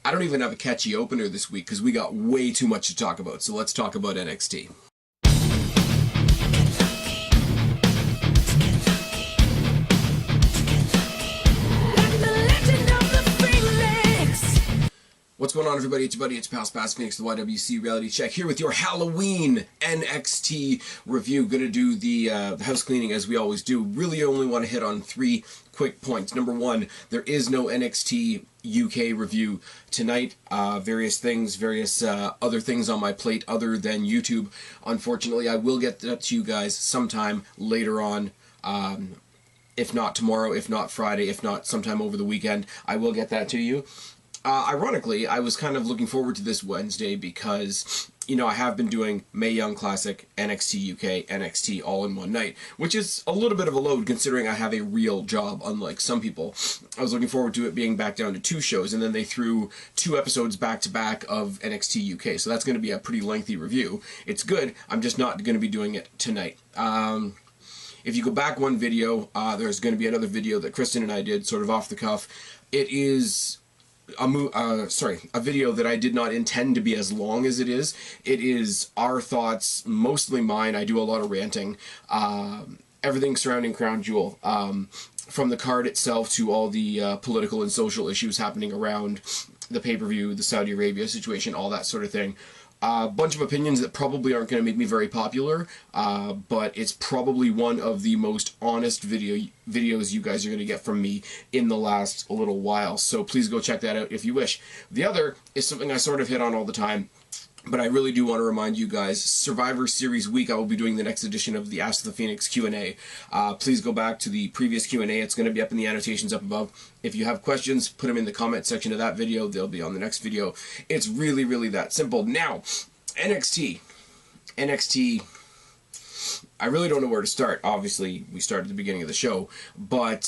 I don't even have a catchy opener this week because we got way too much to talk about, so let's talk about NXT. What's going on, everybody? It's your buddy, it's pal Spaz Phoenix, the YWC Reality Check, here with your Halloween NXT review. Gonna do the house cleaning as we always do. Really only want to hit on 3 quick points. Number 1, there is no NXT UK review tonight. Various other things on my plate other than YouTube. Unfortunately, I will get that to you guys sometime later on. If not tomorrow, if not Friday, if not sometime over the weekend, I will get that to you. Ironically, I was kind of looking forward to this Wednesday because, you know, I have been doing Mae Young Classic, NXT UK, NXT all in one night, which is a little bit of a load considering I have a real job, unlike some people. I was looking forward to it being back down to 2 shows, and then they threw 2 episodes back-to-back of NXT UK, so that's going to be a pretty lengthy review. It's good, I'm just not going to be doing it tonight. If you go back one video, there's going to be another video that Kristen and I did, sort of off the cuff. It is a video that I did not intend to be as long as it is. It is our thoughts, mostly mine. I do a lot of ranting. Everything surrounding Crown Jewel. From the card itself to all the political and social issues happening around the pay-per-view, the Saudi Arabia situation, all that sort of thing. A bunch of opinions that probably aren't going to make me very popular, but it's probably one of the most honest videos you guys are going to get from me in the last little while. So please go check that out if you wish. The other is something I sort of hit on all the time, but I really do want to remind you guys, Survivor Series week, I will be doing the next edition of the Ask the Phoenix Q&A. Please go back to the previous Q&A. It's going to be up in the annotations up above. If you have questions, put them in the comment section of that video. They'll be on the next video. It's really, really that simple. Now, NXT, I really don't know where to start. Obviously, we started at the beginning of the show, but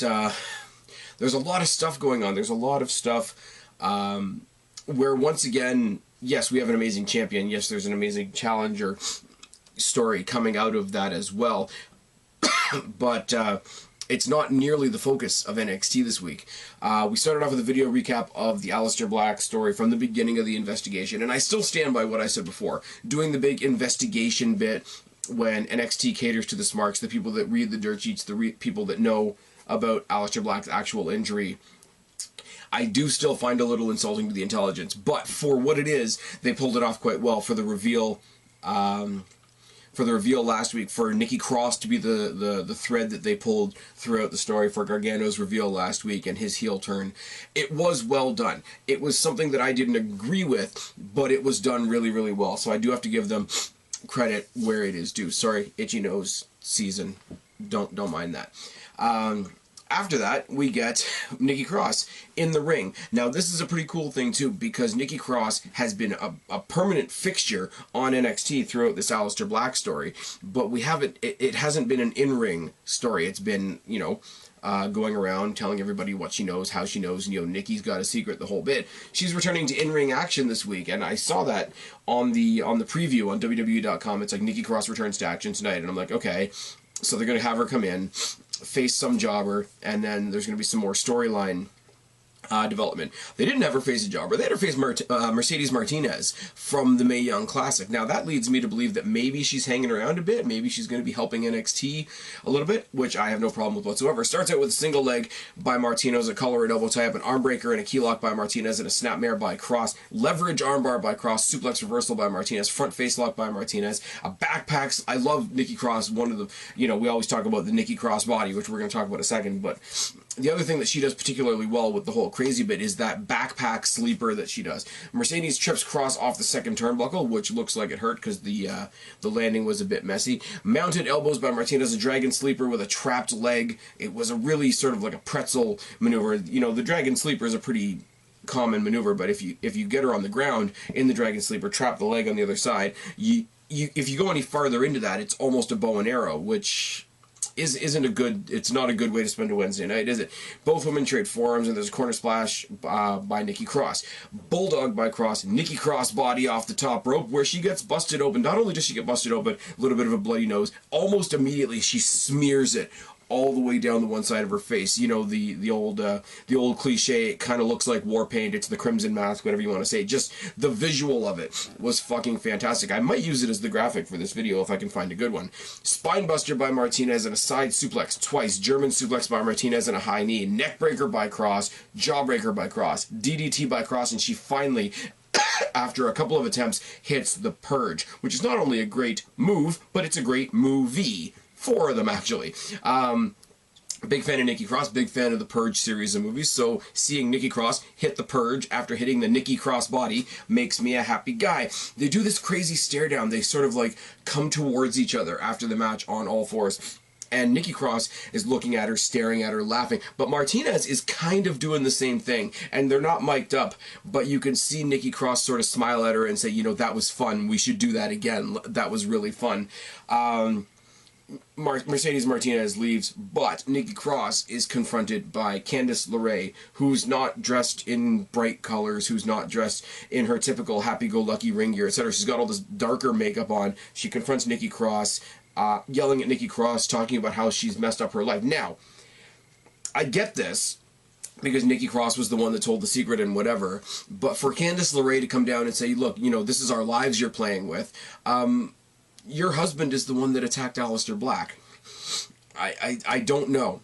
there's a lot of stuff going on. There's a lot of stuff where, once again, yes, we have an amazing champion. Yes, there's an amazing challenger story coming out of that as well. But it's not nearly the focus of NXT this week. We started off with a video recap of the Aleister Black story from the beginning of the investigation, and I still stand by what I said before. Doing the big investigation bit when NXT caters to the smarks, the people that read the dirt sheets, the people that know about Aleister Black's actual injury, I do still find a little insulting to the intelligence, but for what it is, they pulled it off quite well for the reveal. Last week, for Nikki Cross to be the thread that they pulled throughout the story, for Gargano's reveal last week and his heel turn. It was well done. It was something that I didn't agree with, but it was done really, really well. So I do have to give them credit where it is due. Sorry, itchy nose season. Don't mind that. After that, we get Nikki Cross in the ring. Now, this is a pretty cool thing, too, because Nikki Cross has been a permanent fixture on NXT throughout this Aleister Black story, but we haven't, it hasn't been an in-ring story. It's been, you know, going around telling everybody what she knows, how she knows, and, you know, Nikki's got a secret, the whole bit. She's returning to in-ring action this week, and I saw that on the preview on WWE.com. It's like, Nikki Cross returns to action tonight, and I'm like, okay, so they're going to have her come in, face some jobber, and then there's going to be some more storyline development. They didn't have her face a jobber. They had her face Mercedes Martinez from the Mae Young Classic. Now, that leads me to believe that maybe she's hanging around a bit. Maybe she's going to be helping NXT a little bit, which I have no problem with whatsoever. Starts out with a single leg by Martinez, a collar and elbow tie-up, an arm breaker and a key lock by Martinez, and a snapmare by Cross. Leverage armbar by Cross, suplex reversal by Martinez, front face lock by Martinez, a backpacks. I love Nikki Cross. One of the, you know, we always talk about the Nikki Cross body, which we're going to talk about in a second, but the other thing that she does particularly well with the whole crazy bit is that backpack sleeper that she does. Mercedes trips Cross off the second turnbuckle, which looks like it hurt because the landing was a bit messy. Mounted elbows by Martinez, a dragon sleeper with a trapped leg. It was a really sort of like a pretzel maneuver. You know, the dragon sleeper is a pretty common maneuver, but if you get her on the ground in the dragon sleeper, trap the leg on the other side, if you go any farther into that, it's almost a bow and arrow, which it's not a good way to spend a Wednesday night, is it? Both women trade forearms, and there's a corner splash by Nikki Cross. Bulldog by Cross, Nikki Cross body off the top rope, where she gets busted open. Not only does she get busted open, a little bit of a bloody nose, almost immediately she smears it all the way down the one side of her face. You know, the old cliche, it kind of looks like war paint, it's the crimson mask, whatever you want to say. Just the visual of it was fucking fantastic. I might use it as the graphic for this video if I can find a good one. Spinebuster by Martinez and a side suplex twice. German suplex by Martinez and a high knee. Neckbreaker by Cross. Jawbreaker by Cross. DDT by Cross, and she finally, after a couple of attempts, hits the Purge, which is not only a great move, but it's a great movie. 4 of them, actually. Big fan of Nikki Cross, big fan of the Purge series of movies, so seeing Nikki Cross hit the Purge after hitting the Nikki Cross body makes me a happy guy. They do this crazy stare down. They sort of like come towards each other after the match on all fours. And Nikki Cross is looking at her, staring at her, laughing. But Martinez is kind of doing the same thing. And they're not mic'd up, but you can see Nikki Cross sort of smile at her and say, you know, that was fun. We should do that again. That was really fun. Mercedes Martinez leaves, but Nikki Cross is confronted by Candice LeRae, who's not dressed in bright colors, who's not dressed in her typical happy-go-lucky ring gear, etc. She's got all this darker makeup on. She confronts Nikki Cross, yelling at Nikki Cross, talking about how she's messed up her life. Now, I get this, because Nikki Cross was the one that told the secret and whatever, but for Candice LeRae to come down and say, look, you know, this is our lives you're playing with, your husband is the one that attacked Aleister Black. I don't know.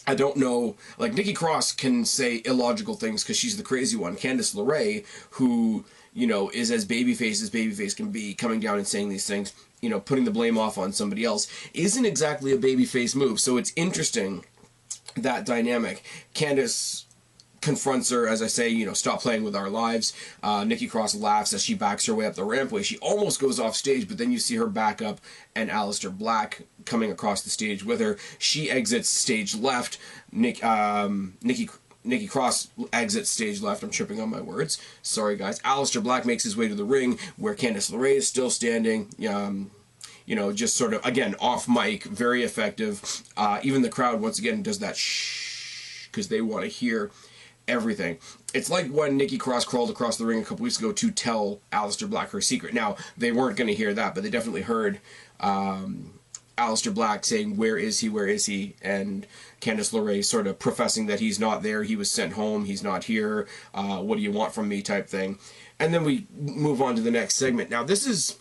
I don't know. Like, Nikki Cross can say illogical things because she's the crazy one. Candice LeRae, who, you know, is as babyface can be, coming down and saying these things, you know, putting the blame off on somebody else, isn't exactly a babyface move. So it's interesting, that dynamic. Candice confronts her, as I say, you know, stop playing with our lives. Nikki Cross laughs as she backs her way up the rampway. She almost goes off stage, but then you see her back up and Aleister Black coming across the stage with her. She exits stage left. Nikki Cross exits stage left. I'm tripping on my words. Sorry, guys. Aleister Black makes his way to the ring where Candice LeRae is still standing. You know, just sort of, again, off mic, very effective. Even the crowd, once again, does that shh, because they want to hear everything. It's like when Nikki Cross crawled across the ring a couple weeks ago to tell Aleister Black her secret. Now, they weren't going to hear that, but they definitely heard Aleister Black saying, where is he, where is he? And Candice LeRae sort of professing that he's not there, he was sent home, he's not here, what do you want from me type thing. And then we move on to the next segment. Now, this is...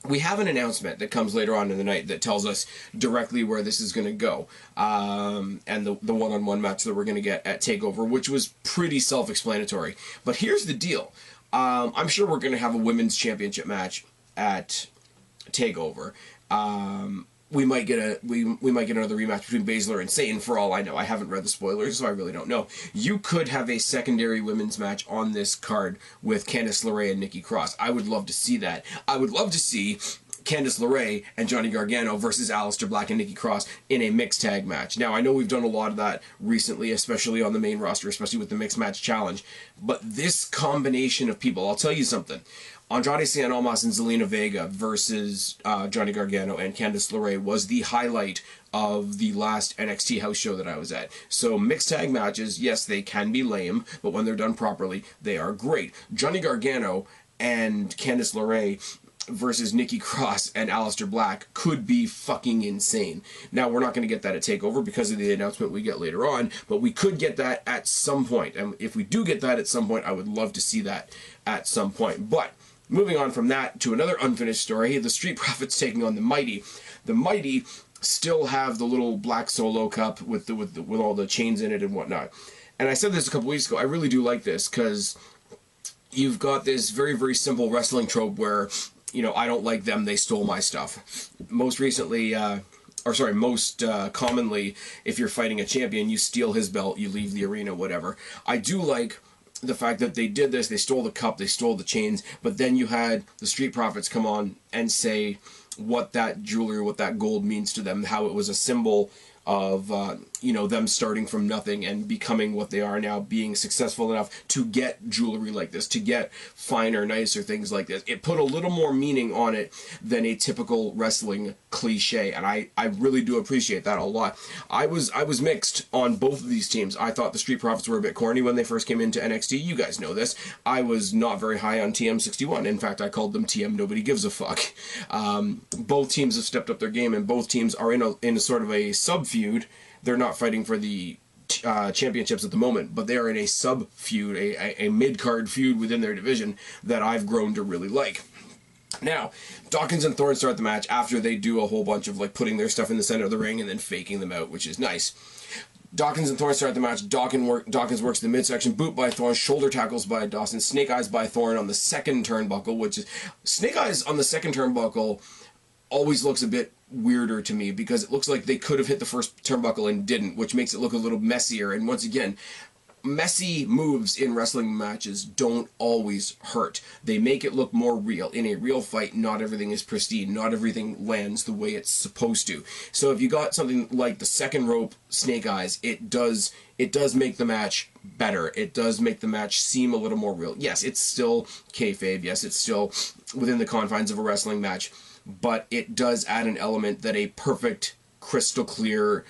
We have an announcement that comes later on in the night that tells us directly where this is going to go. And the one-on-one match that we're going to get at TakeOver, which was pretty self-explanatory. But here's the deal. I'm sure we're going to have a women's championship match at TakeOver. We might get another rematch between Baszler and Satan, for all I know. I haven't read the spoilers, so I really don't know. You could have a secondary women's match on this card with Candice LeRae and Nikki Cross. I would love to see that. I would love to see Candice LeRae and Johnny Gargano versus Aleister Black and Nikki Cross in a mixed tag match. Now, I know we've done a lot of that recently, especially on the main roster, especially with the Mixed Match Challenge. But this combination of people, I'll tell you something. Andrade Cien Almas and Zelina Vega versus Johnny Gargano and Candice LeRae was the highlight of the last NXT house show that I was at. So mixed tag matches, yes, they can be lame, but when they're done properly, they are great. Johnny Gargano and Candice LeRae versus Nikki Cross and Aleister Black could be fucking insane. Now, we're not going to get that at TakeOver because of the announcement we get later on, but we could get that at some point. And if we do get that at some point, I would love to see that at some point. But moving on from that to another unfinished story, the Street Profits taking on the Mighty. The Mighty still have the little black Solo cup with all the chains in it and whatnot. And I said this a couple weeks ago. I really do like this because you've got this very, very simple wrestling trope where, you know, I don't like them, they stole my stuff. Most commonly, if you're fighting a champion, you steal his belt, you leave the arena, whatever. I do like the fact that they did this, they stole the cup, they stole the chains, but then you had the Street Profits come on and say what that jewelry, what that gold means to them, how it was a symbol of you know, them starting from nothing and becoming what they are now, being successful enough to get jewelry like this, to get finer, nicer things like this. It put a little more meaning on it than a typical wrestling cliche, and I really do appreciate that a lot. I was mixed on both of these teams. I thought the Street Profits were a bit corny when they first came into NXT. You guys know this. I was not very high on TM61. In fact, I called them TM Nobody Gives a Fuck. Both teams have stepped up their game, and both teams are in a sort of a sub-feud. They're not fighting for the championships at the moment, but they are in a sub-feud, a mid-card feud within their division that I've grown to really like. Now, Dawkins and Thorne start the match after they do a whole bunch of like putting their stuff in the center of the ring and then faking them out, which is nice. Dawkins and Thorne start the match. Dawkins works the midsection, boot by Thorne, shoulder tackles by Dawson, snake eyes by Thorne on the second turnbuckle, which is... Snake eyes on the second turnbuckle always looks a bit weirder to me because it looks like they could have hit the first turnbuckle and didn't, which makes it look a little messier. And once again, messy moves in wrestling matches don't always hurt. They make it look more real. In a real fight, not everything is pristine. Not everything lands the way it's supposed to. So if you got something like the second rope snake eyes, it does make the match better. It does make the match seem a little more real. Yes, it's still kayfabe. Yes, it's still within the confines of a wrestling match. But it does add an element that a perfect, crystal clear,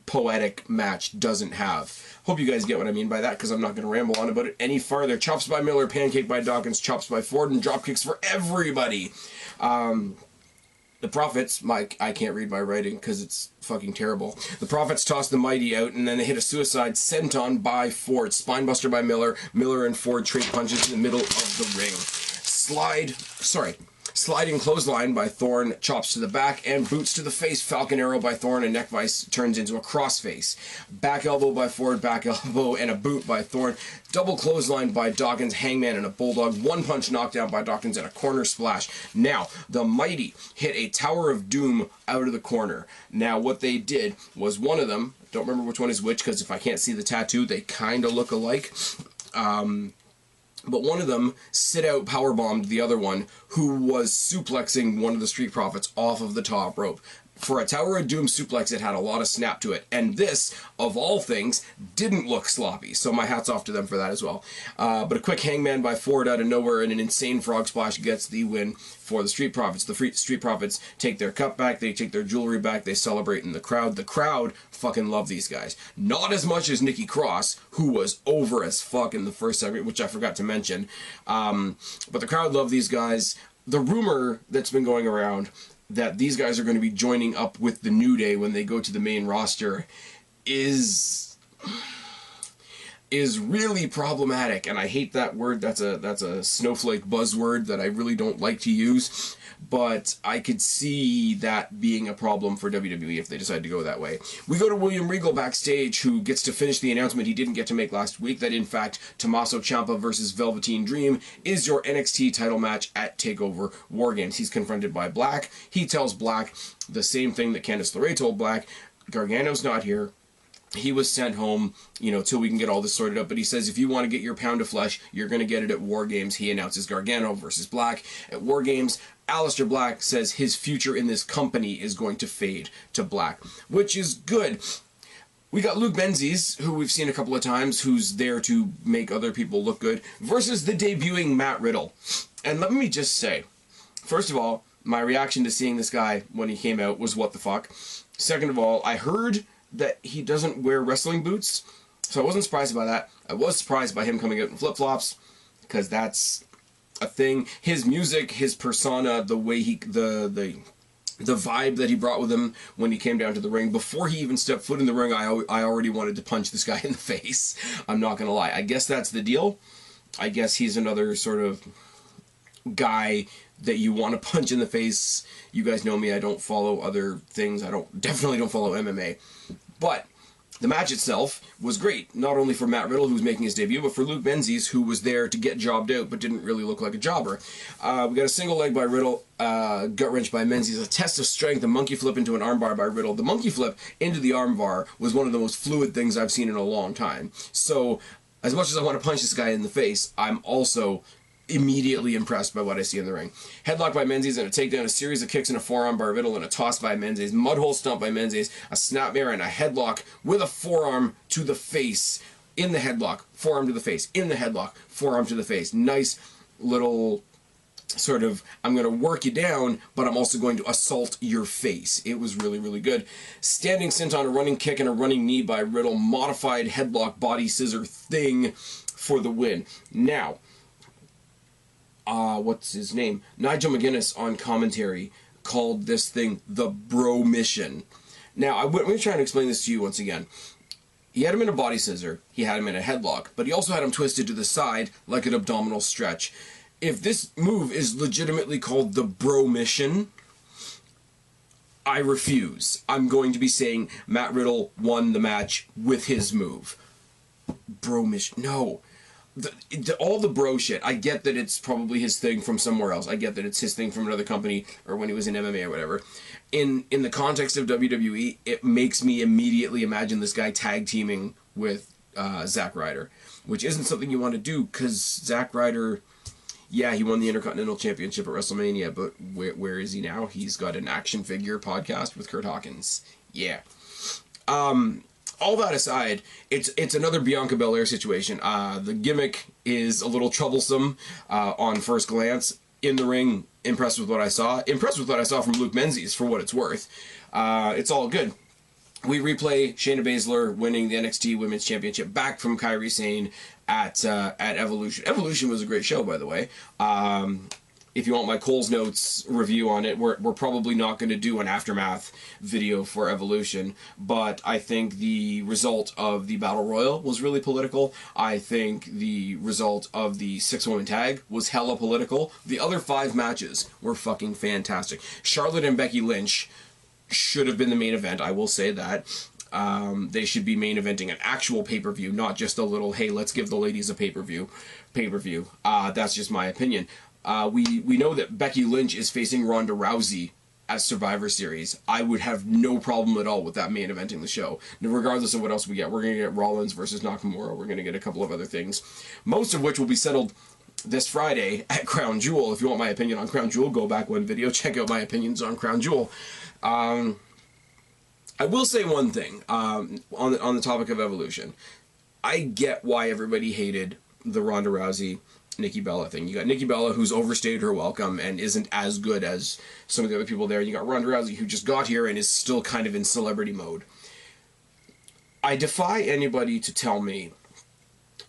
poetic match doesn't have. Hope you guys get what I mean by that, because I'm not going to ramble on about it any farther. Chops by Miller, pancake by Dawkins, chops by Ford, and drop kicks for everybody. The Profits, I can't read my writing because it's fucking terrible. The Profits toss the Mighty out, and then they hit a suicide senton by Ford. Spinebuster by Miller. Miller and Ford trade punches in the middle of the ring. Sliding clothesline by Thorne, chops to the back, and boots to the face. Falcon Arrow by Thorne, and neck vice turns into a crossface. Back elbow by Ford, back elbow, and a boot by Thorne. Double clothesline by Dawkins, Hangman, and a Bulldog. One punch knockdown by Dawkins, and a corner splash. Now, the Mighty hit a Tower of Doom out of the corner. Now, what they did was one of them, don't remember which one is which, because if I can't see the tattoo, they kind of look alike. But one of them sit-out powerbombed the other one, who was suplexing one of the Street Profits off of the top rope. For a Tower of Doom suplex, it had a lot of snap to it. And this, of all things, didn't look sloppy. So my hat's off to them for that as well. But a quick Hangman by Ford out of nowhere and an insane frog splash gets the win for the Street Profits. The Street Profits take their cup back, they take their jewelry back, they celebrate in the crowd. The crowd fucking love these guys. Not as much as Nikki Cross, who was over as fuck in the first segment, which I forgot to mention. But the crowd love these guys. The rumor that's been going around that these guys are going to be joining up with the New Day when they go to the main roster is really problematic, and I hate that word. That's a snowflake buzzword that I really don't like to use, but I could see that being a problem for WWE if they decide to go that way. We go to William Regal backstage, who gets to finish the announcement he didn't get to make last week, that in fact Tommaso Ciampa versus Velveteen Dream is your NXT title match at TakeOver WarGames. He's confronted by Black. He tells Black the same thing that Candice LeRae told Black. Gargano's not here. He was sent home, you know, till we can get all this sorted out. But he says, if you want to get your pound of flesh, you're going to get it at WarGames. He announces Gargano versus Black at WarGames. Aleister Black says his future in this company is going to fade to black, which is good. We got Luke Menzies, who we've seen a couple of times, who's there to make other people look good, versus the debuting Matt Riddle. And let me just say, first of all, my reaction to seeing this guy when he came out was what the fuck. Second of all, I heard that he doesn't wear wrestling boots, so I wasn't surprised by that. I was surprised by him coming out in flip-flops, because that's a thing. His music, his persona, the way the vibe that he brought with him when he came down to the ring, before he even stepped foot in the ring, I already wanted to punch this guy in the face. I'm not gonna lie. I guess that's the deal. I guess he's another sort of guy that you want to punch in the face. You guys know me, I don't follow other things. Definitely don't follow MMA. But the match itself was great, not only for Matt Riddle, who's making his debut, but for Luke Menzies, who was there to get jobbed out, but didn't really look like a jobber. We got a single leg by Riddle, gut wrench by Menzies, a test of strength, a monkey flip into an armbar by Riddle. The monkey flip into the armbar was one of the most fluid things I've seen in a long time. So, as much as I want to punch this guy in the face, I'm also immediately impressed by what I see in the ring. Headlock by Menzies and a takedown, a series of kicks and a forearm by RIDDLE and a toss by Menzies, mudhole stomp by Menzies, a snapmare and a headlock with a forearm to the face in the headlock, forearm to the face, in the headlock, forearm to the face. Nice little sort of, I'm going to work you down, but I'm also going to assault your face. It was really, really good. Standing senton, a running kick and a running knee by RIDDLE, modified headlock body scissor thing for the win. Now, what's his name? Nigel McGuinness on commentary called this thing the bro mission. Now, I'm going to try and explain this to you once again. He had him in a body scissor, he had him in a headlock, but he also had him twisted to the side like an abdominal stretch. If this move is legitimately called the bro mission, I refuse. I'm going to be saying Matt Riddle won the match with his move. Bro mission. No. All the bro shit, I get that it's probably his thing from somewhere else. I get that it's his thing from another company or when he was in MMA or whatever. In the context of WWE, it makes me immediately imagine this guy tag teaming with Zack Ryder, which isn't something you want to do because Zack Ryder, yeah, he won the Intercontinental Championship at WrestleMania, but where is he now? He's got an action figure podcast with Kurt Hawkins. Yeah. All that aside, it's another Bianca Belair situation. The gimmick is a little troublesome on first glance. In the ring, impressed with what I saw. Impressed with what I saw from Luke Menzies, for what it's worth. It's all good. We replay Shayna Baszler winning the NXT Women's Championship back from Kairi Sane at Evolution. Evolution was a great show, by the way. If you want my Cole's Notes review on it, we're probably not going to do an aftermath video for Evolution, but I think the result of the Battle Royal was really political. I think the result of the 6-woman tag was hella political. The other 5 matches were fucking fantastic. Charlotte and Becky Lynch should have been the main event, I will say that. They should be main eventing an actual pay-per-view, not just a little, hey, let's give the ladies a pay-per-view. That's just my opinion. We know that Becky Lynch is facing Ronda Rousey at Survivor Series. I would have no problem at all with that main eventing the show. Now, regardless of what else we get, we're going to get Rollins versus Nakamura. We're going to get a couple of other things, most of which will be settled this Friday at Crown Jewel. If you want my opinion on Crown Jewel, go back one video, check out my opinions on Crown Jewel. I will say one thing on the topic of Evolution. I get why everybody hated the Ronda Rousey Nikki Bella thing. You got Nikki Bella, who's overstayed her welcome and isn't as good as some of the other people there. You got Ronda Rousey, who just got here and is still kind of in celebrity mode. I defy anybody to tell me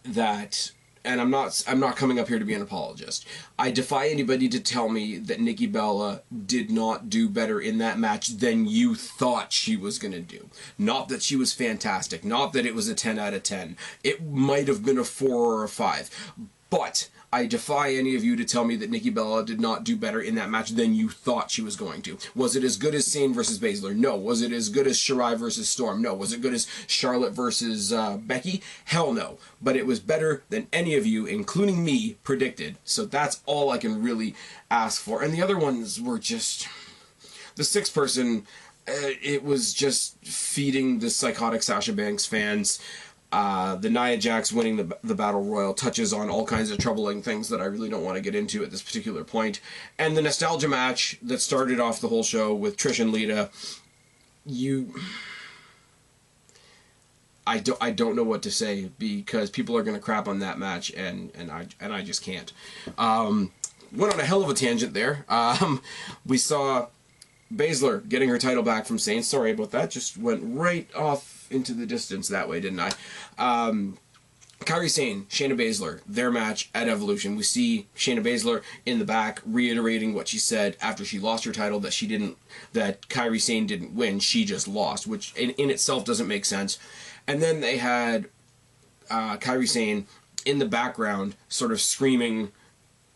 that, and I'm not coming up here to be an apologist. I defy anybody to tell me that Nikki Bella did not do better in that match than you thought she was going to do. Not that she was fantastic. Not that it was a 10 out of 10. It might have been a 4 or a 5. But I defy any of you to tell me that Nikki Bella did not do better in that match than you thought she was going to. Was it as good as Sane versus Baszler? No. Was it as good as Shirai versus Storm? No. Was it good as Charlotte versus Becky? Hell no. But it was better than any of you, including me, predicted. So that's all I can really ask for. And the other ones were just... The 6th person, it was just feeding the psychotic Sasha Banks fans. The Nia Jax winning the Battle Royal touches on all kinds of troubling things that I really don't want to get into at this particular point. And the nostalgia match that started off the whole show with Trish and Lita, I don't know what to say because people are going to crap on that match and I just can't. Went on a hell of a tangent there. We saw Baszler getting her title back from Sane. Sorry about that. Just went right off into the distance that way, didn't I? Kairi Sane, Shayna Baszler, their match at Evolution. We see Shayna Baszler in the back reiterating what she said after she lost her title, that Kairi Sane didn't win, she just lost, which in itself doesn't make sense. And then they had Kairi Sane in the background sort of screaming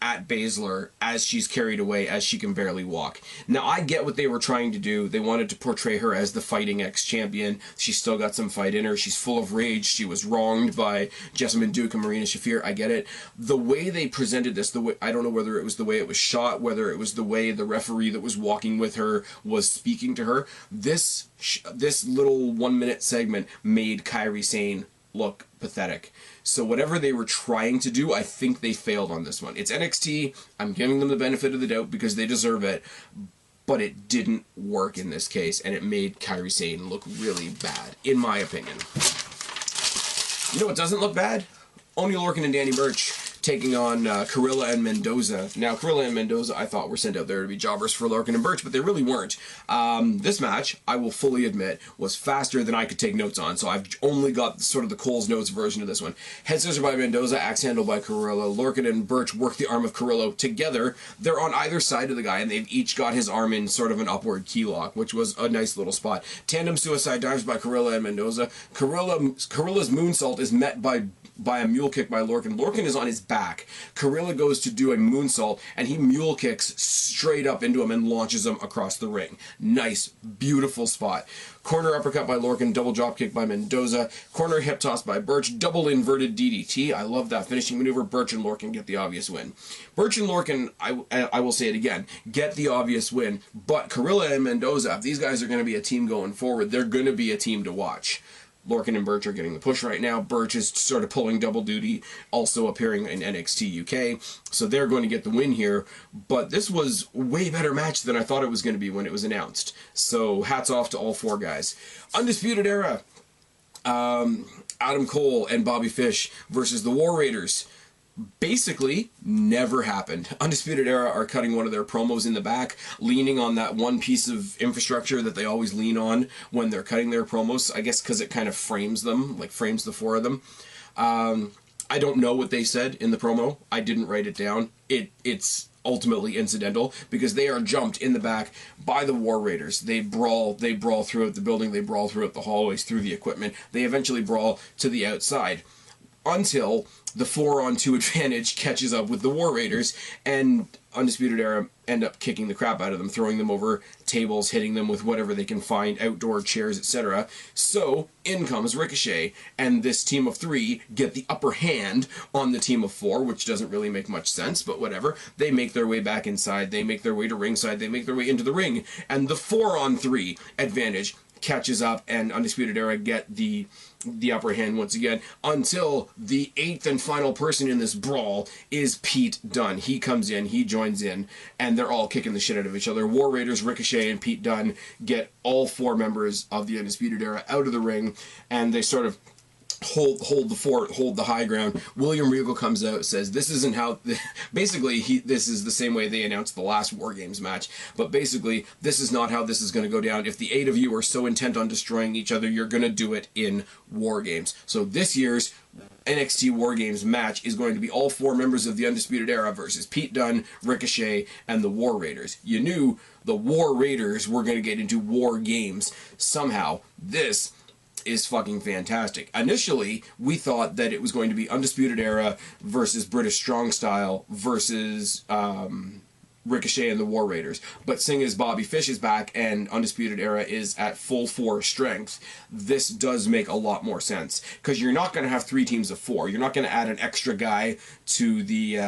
at Baszler as she's carried away, as she can barely walk. Now, I get what they were trying to do. They wanted to portray her as the fighting ex-champion. She's still got some fight in her. She's full of rage. She was wronged by Jessamine Duke and Marina Shafir. I get it. The way they presented this, I don't know whether it was the way it was shot, whether it was the way the referee that was walking with her was speaking to her. This little 1-minute segment made Kairi Sane look pathetic. So whatever they were trying to do, I think they failed on this one. It's NXT. I'm giving them the benefit of the doubt because they deserve it. But it didn't work in this case, and it made Kairi Sane look really bad, in my opinion. You know what doesn't look bad? Oney Lorcan and Danny Burch taking on Carilla and Mendoza. Now, Carilla and Mendoza, I thought were sent out there to be jobbers for Lorcan and Burch, but they really weren't. This match, I will fully admit, was faster than I could take notes on, so I've only got sort of the Cole's Notes version of this one. Head scissor by Mendoza, axe handle by Carilla. Lorcan and Burch work the arm of Carrillo together. They're on either side of the guy, and they've each got his arm in sort of an upward key lock, which was a nice little spot. Tandem suicide dives by Carilla and Mendoza. Carilla's moonsault is met by a mule kick by Lorcan. Lorcan is on his back. Carilla goes to do a moonsault, and he mule kicks straight up into him and launches him across the ring. Nice, beautiful spot. Corner uppercut by Lorcan, double drop kick by Mendoza. Corner hip toss by Burch, double inverted DDT. I love that finishing maneuver. Burch and Lorcan get the obvious win. Burch and Lorcan, I will say it again, get the obvious win, but Carilla and Mendoza, if these guys are going to be a team going forward, they're going to be a team to watch. Lorcan and Burch are getting the push right now. Burch is sort of pulling double duty, also appearing in NXT UK, so they're going to get the win here. But this was a way better match than I thought it was going to be when it was announced. So hats off to all four guys. Undisputed Era, Adam Cole and Bobby Fish versus the War Raiders. Basically never happened. Undisputed Era are cutting one of their promos in the back, leaning on that one piece of infrastructure that they always lean on when they're cutting their promos, I guess because it kind of frames them, like frames the four of them. I don't know what they said in the promo. I didn't write it down. It's ultimately incidental because they are jumped in the back by the War Raiders. They brawl throughout the building, they brawl throughout the hallways, through the equipment. They eventually brawl to the outside until the 4-on-2 advantage catches up with the War Raiders, and Undisputed Era end up kicking the crap out of them, throwing them over tables, hitting them with whatever they can find, outdoor chairs, etc. So, in comes Ricochet, and this team of three get the upper hand on the team of four, which doesn't really make much sense, but whatever. They make their way back inside, they make their way to ringside, they make their way into the ring, and the 4-on-3 advantage catches up, and Undisputed Era get the upper hand once again, until the 8th and final person in this brawl is Pete Dunne. He comes in, he joins in, and they're all kicking the shit out of each other. War Raiders, Ricochet, and Pete Dunne get all four members of the Undisputed Era out of the ring, and they sort of hold the high ground. William Regal comes out, says this isn't how basically this is the same way they announced the last WarGames match, but basically this is not how this is going to go down. If the 8 of you are so intent on destroying each other, you're going to do it in WarGames. So this year's NXT WarGames match is going to be all four members of the Undisputed Era versus Pete Dunne, Ricochet, and the War Raiders. You knew the War Raiders were going to get into WarGames somehow. This is fucking fantastic. Initially, we thought that it was going to be Undisputed Era versus British Strong Style versus Ricochet and the War Raiders. But seeing as Bobby Fish is back and Undisputed Era is at full 4 strength, this does make a lot more sense. Because you're not going to have 3 teams of 4. You're not going to add an extra guy to the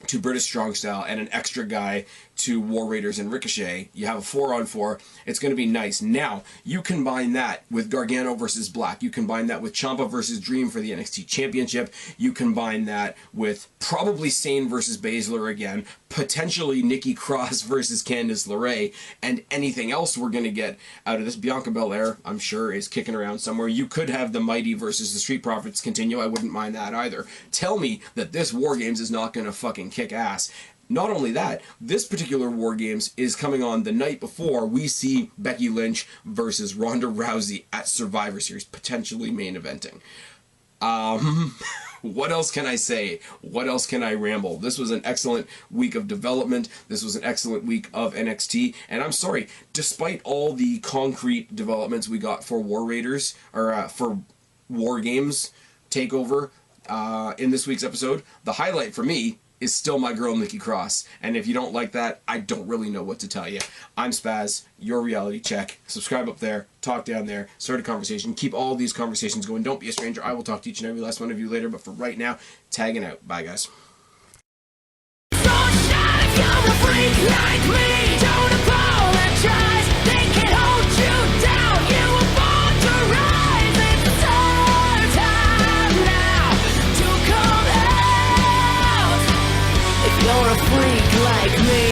to British Strong Style and an extra guy to War Raiders and Ricochet. You have a 4-on-4. It's going to be nice. Now, you combine that with Gargano versus Black. You combine that with Ciampa versus Dream for the NXT Championship. You combine that with probably Sane versus Baszler again, potentially Nikki Cross versus Candice LeRae, and anything else we're going to get out of this. Bianca Belair, I'm sure, is kicking around somewhere. You could have the Mighty versus the Street Profits continue. I wouldn't mind that either. Tell me that this WarGames is not going to fucking kick ass. Not only that, this particular WarGames is coming on the night before we see Becky Lynch versus Ronda Rousey at Survivor Series, potentially main eventing. What else can I say? What else can I ramble? This was an excellent week of development. This was an excellent week of NXT. And I'm sorry, despite all the concrete developments we got for War Raiders, or for WarGames Takeover in this week's episode, the highlight for me is still my girl Nikki Cross. And if you don't like that, I don't really know what to tell you. I'm Spaz, your reality check. Subscribe up there, talk down there, start a conversation, keep all these conversations going. Don't be a stranger. I will talk to each and every last one of you later, but for right now, tagging out. Bye, guys. They can hold you down. You were born to rise. It's time. like me.